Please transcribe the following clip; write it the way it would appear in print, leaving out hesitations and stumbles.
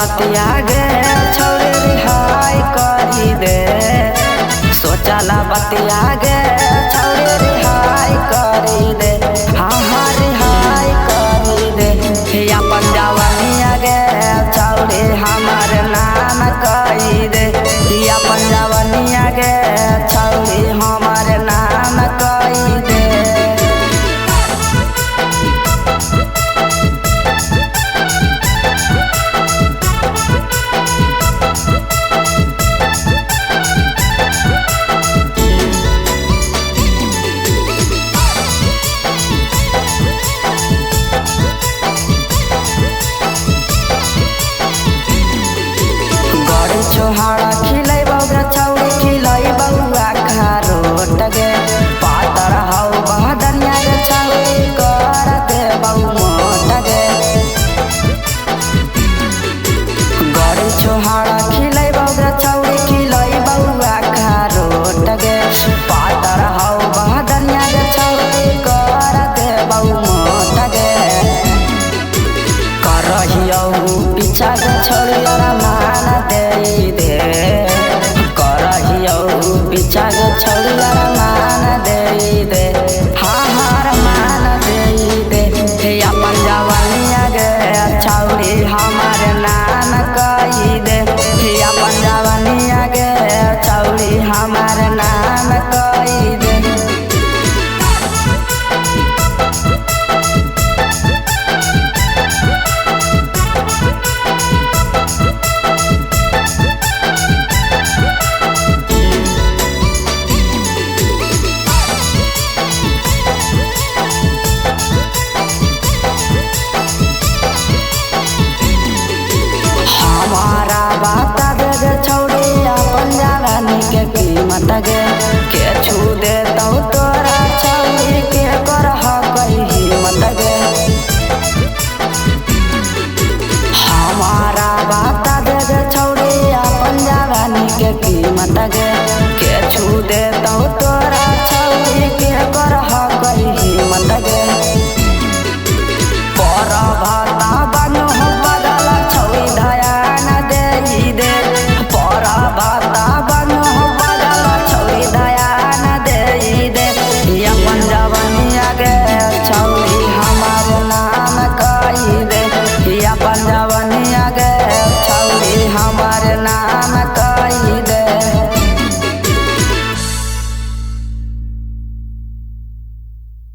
बतिया गे छौरे रिहाई करी दे, सोचला बतिया गे छौरे रिहाई करी दे, हाँ हाँ रिहाई करी दे। अपन जवानिया गे छौरे हमार नाम कही दे, अपन जवानिया गे छौरे हमार नाम कही दे। छोहाड़ा खिलाई बउगा छौरी खिलाई बउआ खारोट गे, पातर हौ बहदनिया गे छौरी कर दे बउ मोट गे। गड़ी छोहाड़ा खिलाई बउगा छौरी खिलाई बउआ खारोट गे, पातर हौ बहदनिया गे छौरी कर दे बउ मोट गे। करहियौ पीछा गे छौरी मान दे दे, करहियौ पीछा गे छौरी मान दे दे, हाँ हाँ मान दे दे। अपन जवानिया गे छौरी हमार नाम कही दे, अपन जवानिया गे छौरी हमार नाम कही दे। हमारा बता दे गे छौरी अपन जवानी के कीमत गे, के छू दे तो तोरा छौरी के करह कई हिम्मत गे। हमारा बता दे गे छौरी अपन जवानी के कीमत गे, के छू दे तो